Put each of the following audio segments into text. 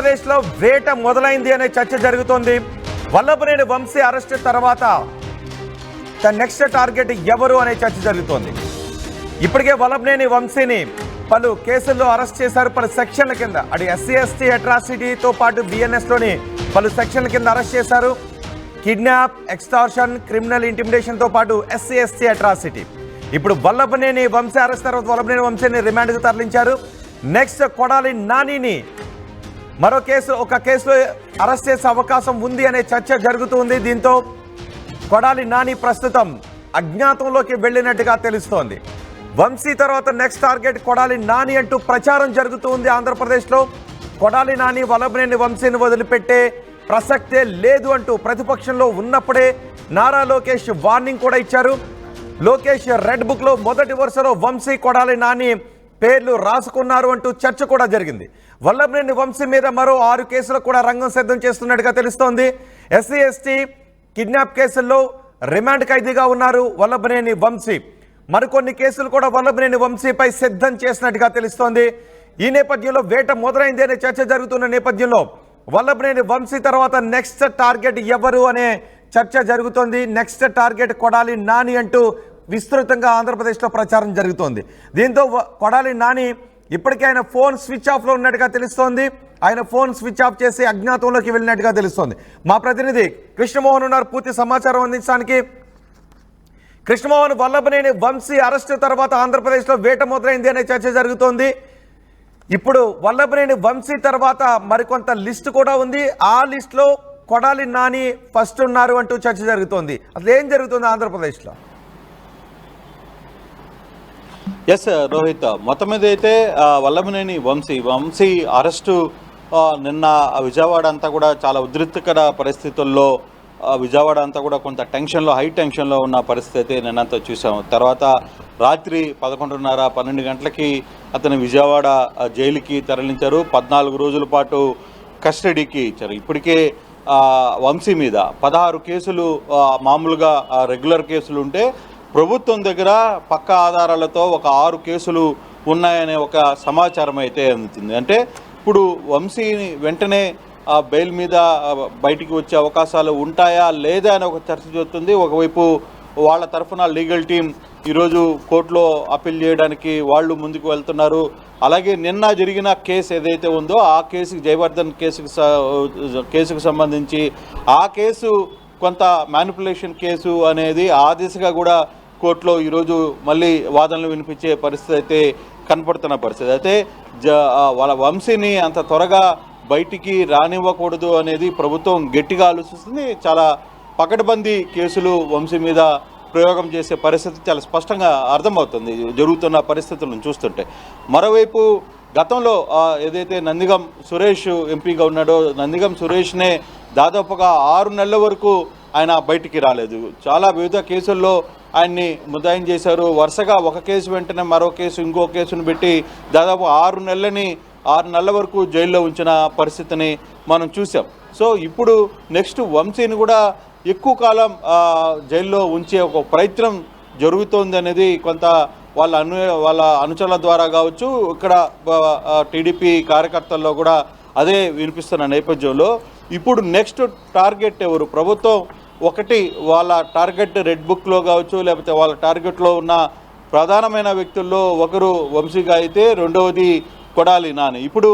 ఆంధ్రప్రదేశ్లో వేట మొదలైంది అనే చర్చ జరుగుతోంది. వల్లభనేని వంశీ అరెస్ట్ తర్వాత నెక్స్ట్ టార్గెట్ ఎవరు అనే చర్చ జరుగుతోంది. ఇప్పటికే వల్లభనేని వంశీని పలు కేసుల్లో అరెస్ట్ చేశారు. పలు సెక్షన్ల కింద అటు ఎస్సీ ఎస్టీ అట్రాసిటీతో పాటు బిఎన్ఎస్లోని పలు సెక్షన్ల కింద అరెస్ట్ చేశారు. కిడ్నాప్, ఎక్స్టార్షన్, క్రిమినల్ ఇంటిమిడేషన్తో పాటు ఎస్సీ ఎస్టీ అట్రాసిటీ. ఇప్పుడు వల్లభనేని వంశీ అరెస్ట్ తర్వాత వల్లభనేని వంశీని రిమాండ్కు తరలించారు. నెక్స్ట్ కొడాలి నానిని మరో ఒక కేసులో అరెస్ట్ చేసే అవకాశం ఉంది అనే చర్చ జరుగుతుంది. దీంతో కొడాలి నాని ప్రస్తుతం అజ్ఞాతంలోకి వెళ్ళినట్టుగా తెలుస్తోంది. వంశీ తర్వాత నెక్స్ట్ టార్గెట్ కొడాలి నాని అంటూ ప్రచారం జరుగుతుంది ఆంధ్రప్రదేశ్లో. కొడాలి నాని వల్లభనేని వంశీని వదిలిపెట్టే ప్రసక్తే లేదు అంటూ ప్రతిపక్షంలో ఉన్నప్పుడే నారా లోకేష్ వార్నింగ్ కూడా ఇచ్చారు. లోకేష్ రెడ్ బుక్లో మొదటి వరుసలో వంశీ, కొడాలి నాని పేర్లు రాసుకున్నారు అంటూ చర్చ కూడా జరిగింది. వల్లభనేని వంశీ మీద మరో 6 కేసులకు కూడా రంగం సిద్ధం చేస్తున్నట్టుగా తెలుస్తోంది. ఎస్సీ ఎస్టీ కిడ్నాప్ కేసుల్లో రిమాండ్ ఖైదీగా ఉన్నారు వల్లభనేని వంశీ. మరికొన్ని కేసులు కూడా వల్లభనేని వంశీపై సిద్ధం చేసినట్టుగా తెలుస్తోంది. ఈ నేపథ్యంలో వేట మొదలైంది అనే చర్చ జరుగుతున్న నేపథ్యంలో వల్లభనేని వంశీ తర్వాత నెక్స్ట్ టార్గెట్ ఎవరు అనే చర్చ జరుగుతోంది. నెక్స్ట్ టార్గెట్ కొడాలి నాని అంటూ విస్తృతంగా ఆంధ్రప్రదేశ్లో ప్రచారం జరుగుతోంది. దీంతో కొడాలి నాని ఇప్పటికే ఆయన ఫోన్ స్విచ్ ఆఫ్లో ఉన్నట్టుగా తెలుస్తోంది. ఆయన ఫోన్ స్విచ్ ఆఫ్ చేసి అజ్ఞాతంలోకి వెళ్ళినట్టుగా తెలుస్తోంది. మా ప్రతినిధి కృష్ణమోహన్ ఉన్నారు పూర్తి సమాచారం అందించడానికి. కృష్ణమోహన్, వల్లభనేని వంశీ అరెస్టు తర్వాత ఆంధ్రప్రదేశ్లో వేట మొదలైంది అనే చర్చ జరుగుతోంది. ఇప్పుడు వల్లభనేని వంశీ తర్వాత మరికొంత లిస్టు కూడా ఉంది. ఆ లిస్టులో కొడాలి నాని ఫస్ట్ ఉన్నారు అంటూ చర్చ జరుగుతోంది. అసలు ఏం జరుగుతుంది ఆంధ్రప్రదేశ్లో? ఎస్ రోహిత్, మొత్తం మీద అయితే వల్లభనేని వంశీ అరెస్టు నిన్న విజయవాడ అంతా కూడా చాలా ఉద్రిక్తకర పరిస్థితుల్లో, విజయవాడ అంతా కూడా కొంత టెన్షన్లో, హై టెన్షన్లో ఉన్న పరిస్థితి అయితే నిన్నంతా చూసాము. తర్వాత రాత్రి 11:30, 12 గంటలకి అతను విజయవాడ జైలుకి తరలించారు. 14 రోజుల పాటు కస్టడీకి ఇచ్చారు. ఇప్పటికే వంశీ మీద 16 కేసులు మామూలుగా రెగ్యులర్ కేసులు ఉంటే ప్రభుత్వం దగ్గర పక్కా ఆధారాలతో ఒక 6 కేసులు ఉన్నాయనే ఒక సమాచారం అయితే అందుతుంది. అంటే ఇప్పుడు వంశీని వెంటనే బెయిల్ మీద బయటికి వచ్చే అవకాశాలు ఉంటాయా లేదా అని ఒక చర్చ జరుగుతుంది. ఒకవైపు వాళ్ళ తరఫున లీగల్ టీం ఈరోజు కోర్టులో అప్పీల్ చేయడానికి వాళ్ళు ముందుకు వెళ్తున్నారు. అలాగే నిన్న జరిగిన కేసు ఏదైతే ఉందో ఆ కేసుకి, జయవర్ధన్ కేసుకు సంబంధించి ఆ కేసు కొంత మ్యానిపులేషన్ కేసు అనేది ఆ దిశగా కూడా కోర్టులో ఈరోజు మళ్ళీ వాదనలు వినిపించే పరిస్థితి అయితే కనపడుతున్న పరిస్థితి. అయితే వాళ్ళ వంశీని అంత త్వరగా బయటికి రానివ్వకూడదు అనేది ప్రభుత్వం గట్టిగా ఆలోచిస్తుంది. చాలా పకడ్బందీ కేసులు వంశీ మీద ప్రయోగం చేసే పరిస్థితి చాలా స్పష్టంగా అర్థమవుతుంది జరుగుతున్న పరిస్థితులను చూస్తుంటే. మరోవైపు గతంలో ఏదైతే నందిగం సురేష్ ఎంపీగా ఉన్నాడో, నందిగం సురేష్నే దాదాపుగా 6 నెలల వరకు ఆయన బయటికి రాలేదు. చాలా వివిధ కేసుల్లో ఆయన్ని ముద్దాయిం చేశారు. వరుసగా ఒక కేసు వెంటనే మరో కేసు, ఇంకో కేసును పెట్టి దాదాపు 6 నెలల వరకు జైల్లో ఉంచిన పరిస్థితిని మనం చూసాం. సో ఇప్పుడు నెక్స్ట్ వంశీని కూడా ఎక్కువ కాలం జైల్లో ఉంచే ఒక ప్రయత్నం జరుగుతోంది అనేది కొంత వాళ్ళ అనుచరుల ద్వారా కావచ్చు, ఇక్కడ టీడీపీ కార్యకర్తల్లో కూడా అదే వినిపిస్తున్న నేపథ్యంలో ఇప్పుడు నెక్స్ట్ టార్గెట్ ఎవరు? ప్రభుత్వం ఒకటి వాళ్ళ టార్గెట్ రెడ్ బుక్లో కావచ్చు, లేకపోతే వాళ్ళ టార్గెట్లో ఉన్న ప్రధానమైన వ్యక్తుల్లో ఒకరు వంశీగా అయితే రెండవది కొడాలి నాని. ఇప్పుడు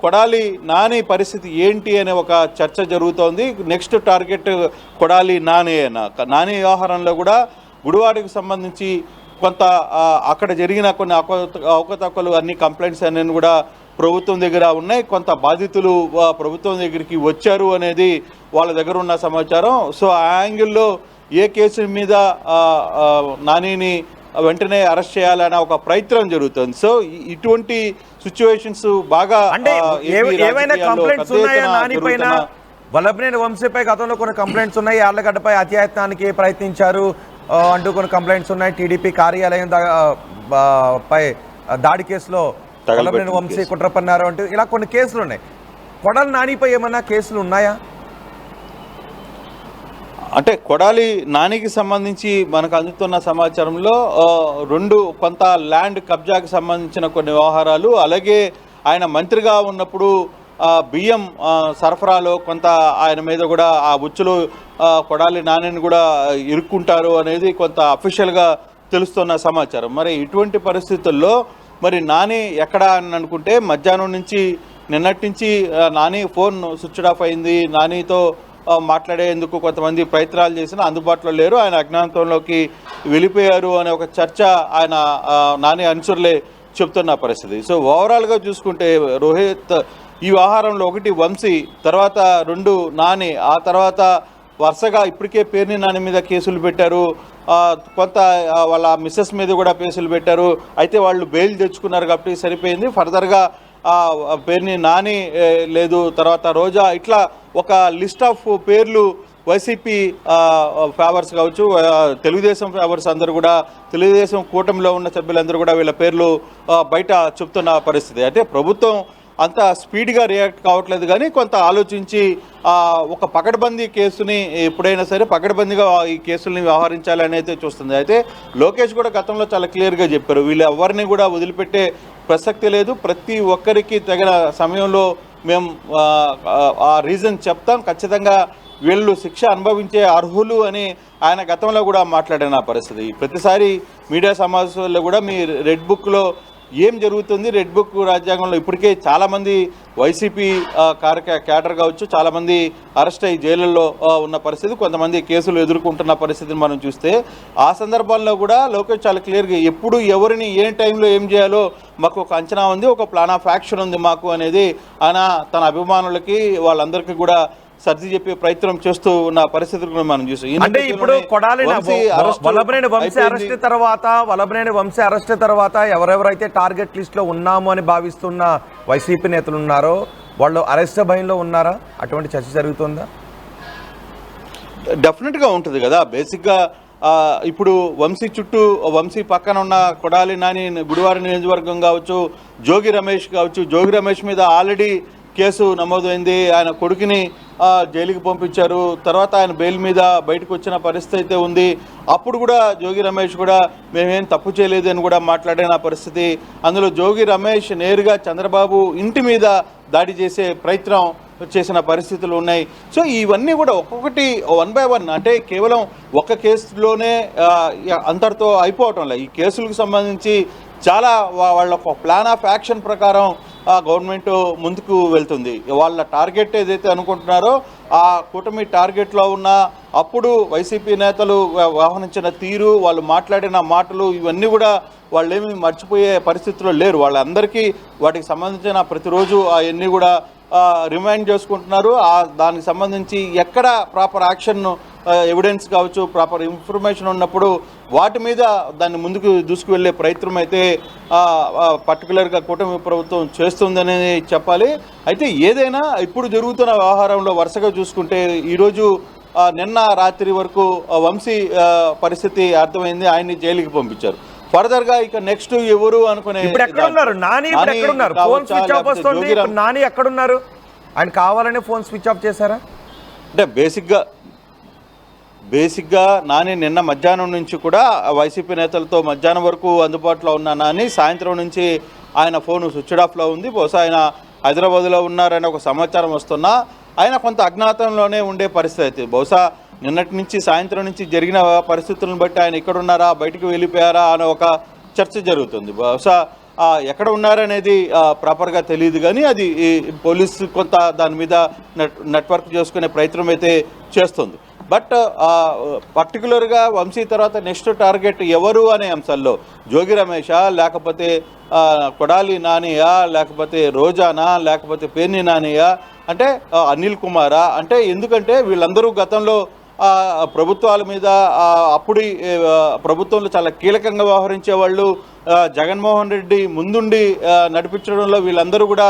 కొడాలి నాని పరిస్థితి ఏంటి అనే ఒక చర్చ జరుగుతోంది. నెక్స్ట్ టార్గెట్ కొడాలి నాని అయినా. నాని వ్యవహారంలో కూడా గుడివాడకి సంబంధించి కొంత అక్కడ జరిగిన కొన్ని అవకతవకలు, అన్ని కంప్లైంట్స్ అన్నీ కూడా ప్రభుత్వం దగ్గర ఉన్నాయి. కొంత బాధితులు ప్రభుత్వం దగ్గరికి వచ్చారు అనేది వాళ్ళ దగ్గర ఉన్న సమాచారం. సో ఆ యాంగిల్లో ఏ కేసు మీద నానిని వెంటనే అరెస్ట్ చేయాలనే ఒక ప్రయత్నం జరుగుతుంది. సో ఇటువంటి సిచ్యువేషన్స్ బాగా ఏమైనా కంప్లైంట్స్ ఉన్నాయా నాని పైన? వల్లభనేని వంశీపై గతంలో కొన్ని కంప్లైంట్స్ ఉన్నాయి. యార్లగడ్డపై అత్యాయత్నానికి ప్రయత్నించారు అంటూ కొన్ని కంప్లైంట్స్ ఉన్నాయి. టీడీపీ కార్యాలయం పై దాడి కేసులో వల్లభనేని వంశీ కుట్ర పన్నారు అంటూ ఇలా కొన్ని కేసులు ఉన్నాయి. కొడాలి నానిపై ఏమన్నా కేసులు ఉన్నాయా? అంటే కొడాలి నానికి సంబంధించి మనకు అందుతున్న సమాచారంలో కొంత ల్యాండ్ కబ్జాకి సంబంధించిన కొన్ని వ్యవహారాలు, అలాగే ఆయన మంత్రిగా ఉన్నప్పుడు బియ్యం సరఫరాలో కొంత ఆయన మీద కూడా ఆ ఉచ్చులు కొడాలి నానిని కూడా ఇరుక్కుంటారు అనేది కొంత అఫీషియల్గా తెలుస్తున్న సమాచారం. మరి ఇటువంటి పరిస్థితుల్లో మరి నాని ఎక్కడ అని అనుకుంటే మధ్యాహ్నం నుంచి నిన్నటి నుంచి నాని ఫోన్ స్విచ్ ఆఫ్ అయింది. నానితో మాట్లాడేందుకు కొంతమంది ప్రయత్నాలు చేసినా అందుబాటులో లేరు, ఆయన అజ్ఞాతంలోకి వెళ్ళిపోయారు అనే ఒక చర్చ ఆయన నాని అనుచరులే చెప్తున్న పరిస్థితి. సో ఓవరాల్గా చూసుకుంటే రోహిత్ ఈ వ్యవహారంలో ఒకటి వంశీ, తర్వాత 2 నాని, ఆ తర్వాత వరుసగా ఇప్పటికే పేర్ని నాని మీద కేసులు పెట్టారు, కొంత వాళ్ళ మిస్సెస్ మీద కూడా కేసులు పెట్టారు. అయితే వాళ్ళు బెయిల్ తెచ్చుకున్నారు కాబట్టి సరిపోయింది. ఫర్దర్గా పేర్ని నాని లేదు, తర్వాత రోజా, ఇట్లా ఒక లిస్ట్ ఆఫ్ పేర్లు వైసీపీ ఫేవర్స్ కావచ్చు, తెలుగుదేశం ఫేవర్స్ అందరూ కూడా, తెలుగుదేశం కూటమిలో ఉన్న సభ్యులందరూ కూడా వీళ్ళ పేర్లు బయట చెప్తున్న పరిస్థితి. అంటే ప్రభుత్వం అంత స్పీడ్గా రియాక్ట్ కావట్లేదు, కానీ కొంత ఆలోచించి ఒక పకడ్బందీ కేసుని ఎప్పుడైనా సరే పకడ్బందీగా ఈ కేసుల్ని వ్యవహరించాలని అయితే చూస్తుంది. అయితే లోకేష్ కూడా గతంలో చాలా క్లియర్గా చెప్పారు, వీళ్ళు ఎవరిని కూడా వదిలిపెట్టే ప్రసక్తి లేదు, ప్రతి ఒక్కరికి తగిన సమయంలో మేము ఆ రీజన్ చెప్తాం, ఖచ్చితంగా వీళ్ళు శిక్ష అనుభవించే అర్హులు అని ఆయన గతంలో కూడా మాట్లాడిన పరిస్థితి. ప్రతిసారి మీడియా సమావేశాల్లో కూడా మీ రెడ్ బుక్లో ఏం జరుగుతుంది, రెడ్ బుక్ రాజ్యాంగంలో ఇప్పటికే చాలామంది వైసీపీ క్యాడర్ కావచ్చు, చాలామంది అరెస్ట్ అయ్యి జైలుల్లో ఉన్న పరిస్థితి, కొంతమంది కేసులు ఎదుర్కొంటున్న పరిస్థితిని మనం చూస్తే ఆ సందర్భంలో కూడా లోకేష్ చాలా క్లియర్గా ఎప్పుడు ఎవరిని ఏ టైంలో ఏం చేయాలో మాకు ఒక అంచనా ఉంది, ఒక ప్లాన్ ఆఫ్ యాక్షన్ ఉంది మాకు అనేది ఆయన తన అభిమానులకి వాళ్ళందరికీ కూడా సర్ది చెప్పే ప్రయత్నం చేస్తూ ఉన్న పరిస్థితులను మనం చూసాం. అంటే ఇప్పుడు వల్లభనేని వంశీ అరెస్ట్ తర్వాత ఎవరెవరైతే టార్గెట్ లిస్ట్ లో ఉన్నాము అని భావిస్తున్న వైసీపీ నేతలు ఉన్నారో వాళ్ళు అరెస్ట్ భయంలో ఉన్నారా? అటువంటి చర్చ జరుగుతుందా? డెఫినెట్గా ఉంటుంది కదా. బేసిక్గా ఇప్పుడు వంశీ చుట్టూ, వంశీ పక్కన ఉన్న కొడాలి నాని గుడివాడ నియోజకవర్గం కావచ్చు, జోగి రమేష్ కావచ్చు, జోగి రమేష్ మీద ఆల్రెడీ కేసు నమోదైంది, ఆయన కొడుకుని జైలుకి పంపించారు, తర్వాత ఆయన బెయిల్ మీద బయటకు వచ్చిన పరిస్థితి అయితే ఉంది. అప్పుడు కూడా జోగి రమేష్ కూడా మేమేం తప్పు చేయలేదు అని కూడా మాట్లాడిన పరిస్థితి. అందులో జోగి రమేష్ నేరుగా చంద్రబాబు ఇంటి మీద దాడి చేసే ప్రయత్నం చేసిన పరిస్థితులు ఉన్నాయి. సో ఇవన్నీ కూడా ఒక్కొక్కటి 1 by 1, అంటే కేవలం ఒక్క కేసులోనే అంతటితో అయిపోవటం లేదు. ఈ కేసులకు సంబంధించి చాలా వాళ్ళ ఒక ప్లాన్ ఆఫ్ యాక్షన్ ప్రకారం గవర్నమెంట్ ముందుకు వెళ్తుంది. వాళ్ళ టార్గెట్ ఏదైతే అనుకుంటున్నారో ఆ కూటమి టార్గెట్లో ఉన్న అప్పుడు వైసీపీ నేతలు వ్యవహరించిన తీరు, వాళ్ళు మాట్లాడిన మాటలు, ఇవన్నీ కూడా వాళ్ళేమీ మర్చిపోయే పరిస్థితిలో లేరు. వాళ్ళందరికీ వాటికి సంబంధించిన ప్రతిరోజు అవన్నీ కూడా రిమైండ్ చేసుకుంటున్నారు. దానికి సంబంధించి ఎక్కడ ప్రాపర్ యాక్షన్, ఎవిడెన్స్ కావచ్చు, ప్రాపర్ ఇన్ఫర్మేషన్ ఉన్నప్పుడు వాటి మీద దాన్ని ముందుకు దూసుకువెళ్ళే ప్రయత్నం అయితే పర్టికులర్గా కూటమి ప్రభుత్వం చేస్తుందని చెప్పాలి. అయితే ఏదైనా ఇప్పుడు జరుగుతున్న వ్యవహారంలో వరుసగా చూసుకుంటే ఈరోజు నిన్న రాత్రి వరకు వంశీ పరిస్థితి అర్థమైంది, ఆయన్ని జైలుకి పంపించారు. ఫర్దర్గా ఇక నెక్స్ట్ ఎవరు అనుకునే నాని ఎక్కడున్నారు? ఆయన కావాలనే ఫోన్ స్విచ్ ఆఫ్ చేశారా? అంటే బేసిక్గా నాని నిన్న మధ్యాహ్నం నుంచి కూడా వైసీపీ నేతలతో మధ్యాహ్నం వరకు అందుబాటులో ఉన్న నాని సాయంత్రం నుంచి ఆయన ఫోన్ స్విచ్ ఆఫ్లో ఉంది. బహుశా ఆయన హైదరాబాద్లో ఉన్నారని ఒక సమాచారం వస్తున్నా ఆయన కొంత అజ్ఞాతంలోనే ఉండే పరిస్థితి. బహుశా నిన్నటి నుంచి సాయంత్రం నుంచి జరిగిన పరిస్థితులను బట్టి ఆయన ఎక్కడున్నారా, బయటకు వెళ్ళిపోయారా అనే ఒక చర్చ జరుగుతుంది. బహుశా ఎక్కడ ఉన్నారనేది ప్రాపర్గా తెలియదు, కానీ అది పోలీసు కొంత దాని మీద నెట్వర్క్ చేసుకునే ప్రయత్నం అయితే చేస్తుంది. బట్ పర్టికులర్గా వంశీ తర్వాత నెక్స్ట్ టార్గెట్ ఎవరు అనే అంశాల్లో జోగి రమేషా, లేకపోతే కొడాలి నానియా, లేకపోతే రోజానా, లేకపోతే పేర్ని నానియా, అంటే అనిల్ కుమారా, అంటే ఎందుకంటే వీళ్ళందరూ గతంలో ప్రభుత్వాల మీద అప్పుడు ప్రభుత్వంలో చాలా కీలకంగా వ్యవహరించే వాళ్ళు, జగన్మోహన్ రెడ్డి ముందుండి నడిపించడంలో వీళ్ళందరూ కూడా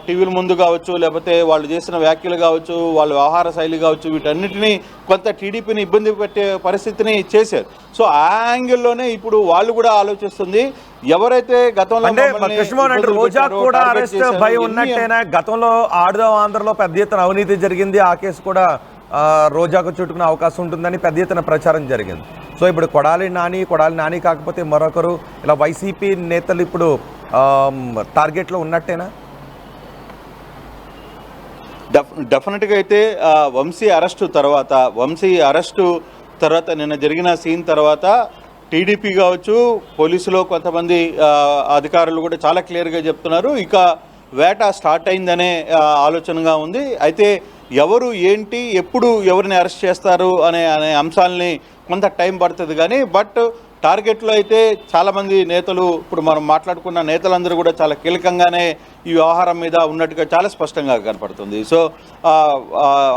టీవీల ముందు కావచ్చు, లేకపోతే వాళ్ళు చేసిన వ్యాఖ్యలు కావచ్చు, వాళ్ళ వ్యవహార శైలి కావచ్చు, వీటన్నిటినీ కొంత టీడీపీని ఇబ్బంది పెట్టే పరిస్థితిని చేశారు. సో ఆ యాంగిల్లోనే ఇప్పుడు వాళ్ళు కూడా ఆలోచిస్తుంది, ఎవరైతే గతంలో రోజా కూడా అరెస్ట్ భయం ఉన్నట్టేనా? గతంలో ఆడుదాం ఆంధ్రలో పెద్ద ఎత్తున అవినీతి జరిగింది, ఆ కేసు కూడా రోజాకు చుట్టుకునే అవకాశం ఉంటుందని పెద్ద ఎత్తున ప్రచారం జరిగింది. సో ఇప్పుడు కొడాలి నాని కాకపోతే మరొకరు, ఇలా వైసీపీ నేతలు ఇప్పుడు టార్గెట్లో ఉన్నట్టేనా? డెఫినెట్గా అయితే వంశీ అరెస్టు తర్వాత నిన్న జరిగిన సీన్ తర్వాత టీడీపీ కావచ్చు, పోలీసులో కొంతమంది అధికారులు కూడా చాలా క్లియర్గా చెప్తున్నారు ఇక వేట స్టార్ట్ అయిందనే ఆలోచనగా ఉంది. అయితే ఎవరు ఏంటి ఎప్పుడు ఎవరిని అరెస్ట్ చేస్తారు అనే అంశాలని కొంత టైం పడుతుంది కానీ బట్ టార్గెట్లో అయితే చాలామంది నేతలు, ఇప్పుడు మనం మాట్లాడుకున్న నేతలందరూ కూడా చాలా కీలకంగానే ఈ వ్యవహారం మీద ఉన్నట్టుగా చాలా స్పష్టంగా కనపడుతుంది. సో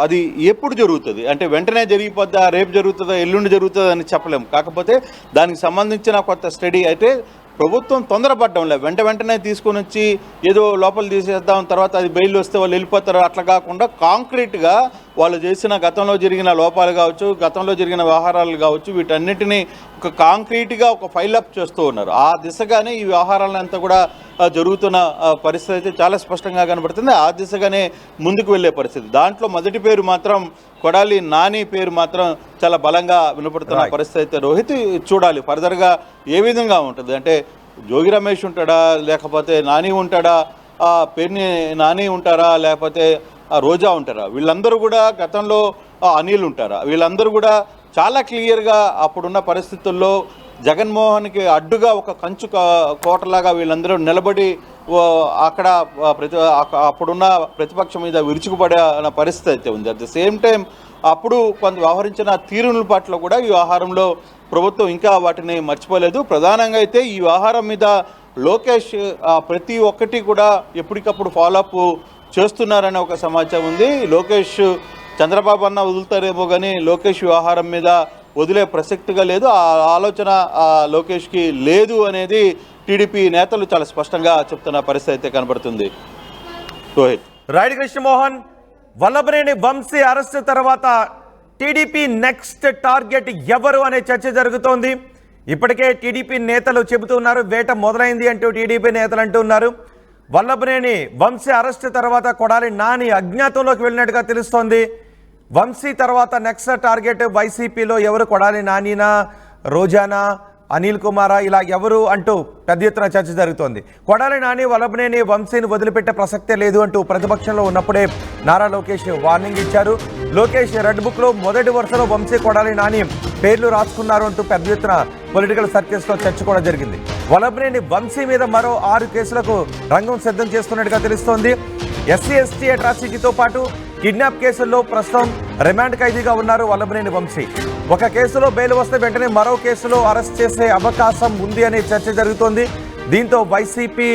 అది ఎప్పుడు జరుగుతుంది అంటే వెంటనే జరిగిపోద్దా, రేపు జరుగుతుందా, ఎల్లుండి జరుగుతుందా అని చెప్పలేము. కాకపోతే దానికి సంబంధించిన కొత్త స్టడీ అయితే ప్రభుత్వం తొందరపడడం లేదు. వెంటనే తీసుకొని వచ్చి ఏదో లోపల తీసేద్దాం, తర్వాత అది బెయిల్ వస్తే వాళ్ళు వెళ్ళిపోతారు, అట్లా కాకుండా కాంక్రీట్గా వాళ్ళు చేసిన గతంలో జరిగిన లోపాలు కావచ్చు, గతంలో జరిగిన వ్యవహారాలు కావచ్చు, వీటన్నిటినీ ఒక కాంక్రీట్గా ఒక ఫైల్ అప్ చేస్తూ ఉన్నారు. ఆ దిశగానే ఈ వ్యవహారాలంతా కూడా జరుగుతున్న పరిస్థితి అయితే చాలా స్పష్టంగా కనబడుతుంది. ఆ దిశగానే ముందుకు వెళ్ళే పరిస్థితి. దాంట్లో మొదటి పేరు మాత్రం కొడాలి నాని పేరు మాత్రం చాలా బలంగా వినపడుతున్న పరిస్థితి అయితే రోహిత్ చూడాలి ఫర్దర్గా ఏ విధంగా ఉంటుంది. అంటే జోగి రమేష్ ఉంటాడా, లేకపోతే నాని ఉంటాడా, పేరుని నాని ఉంటారా, లేకపోతే రోజా ఉంటారా, వీళ్ళందరూ కూడా గతంలో అనిల్ ఉంటారా, వీళ్ళందరూ కూడా చాలా క్లియర్గా అప్పుడున్న పరిస్థితుల్లో జగన్మోహన్కి అడ్డుగా ఒక కంచు కోటలాగా వీళ్ళందరూ నిలబడి అక్కడ అప్పుడున్న ప్రతిపక్షం మీద విరుచుకుపడే పరిస్థితి అయితే ఉంది. అట్ ద సేమ్ టైం అప్పుడు కొంత వ్యవహరించిన తీరుల పట్ల కూడా ఈ వ్యవహారంలో ప్రభుత్వం ఇంకా వాటిని మర్చిపోలేదు. ప్రధానంగా అయితే ఈ వ్యవహారం మీద లోకేష్ ప్రతి ఒక్కటి కూడా ఎప్పటికప్పుడు ఫాలోఅప్ చేస్తున్నారనే ఒక సమాచారం ఉంది. లోకేష్ చంద్రబాబు అన్న వదులుతారేమో కానీ లోకేష్ వ్యవహారం మీద వదిలే ప్రసక్తిగా లేదు. ఆ ఆలోచన లోకేష్కి లేదు అనేది టీడీపీ నేతలు చాలా స్పష్టంగా చెప్తున్న పరిస్థితి అయితే కనబడుతుంది. రోహిత్. రైట్ కృష్ణమోహన్, వల్లభనేని వంశీ అరెస్ట్ తర్వాత టీడీపీ నెక్స్ట్ టార్గెట్ ఎవరు అనే చర్చ జరుగుతోంది. ఇప్పటికే టీడీపీ నేతలు చెబుతున్నారు వేట మొదలైంది అంటూ టీడీపీ నేతలు అంటున్నారు. వల్లభనేని వంశీ అరెస్ట్ తర్వాత కొడాలి నాని అజ్ఞాతంలోకి వెళ్ళినట్టుగా తెలుస్తోంది. వంశీ తర్వాత నెక్స్ట్ టార్గెట్ వైసీపీలో ఎవరు, కొడాలి నానినా, రోజానా, అనిల్ కుమారా, ఇలా ఎవరు అంటూ పెద్ద ఎత్తున చర్చ జరుగుతోంది. కొడాలి నాని వల్లభనేని వంశీని వదిలిపెట్టే ప్రసక్తే లేదు అంటూ ప్రతిపక్షంలో ఉన్నప్పుడే నారా లోకేష్ వార్నింగ్ ఇచ్చారు. లోకేష్ రెడ్ బుక్లో మొదటి వరుసలో వంశీ, కొడాలి నాని పేర్లు రాసుకున్నారు అంటూ పెద్ద ఎత్తున పొలిటికల్ సర్కిల్స్లో చర్చ కూడా జరిగింది. వల్లభనేని వంశీ మీద మరో 6 కేసులకు రంగం సిద్ధం చేస్తున్నట్టుగా తెలుస్తోంది. ఎస్సీ ఎస్టీ అట్రాసిటీతో పాటు కిడ్నాప్ కేసుల్లో ప్రస్తుతం రిమాండ్ ఖైదీగా ఉన్నారు వల్లభనేని వంశీ. ఒక కేసులో బెయిల్ వస్తే వెంటనే మరో కేసులో అరెస్ట్ చేసే అవకాశం ఉంది అనే చర్చ జరుగుతోంది. దీంతో వైసీపీ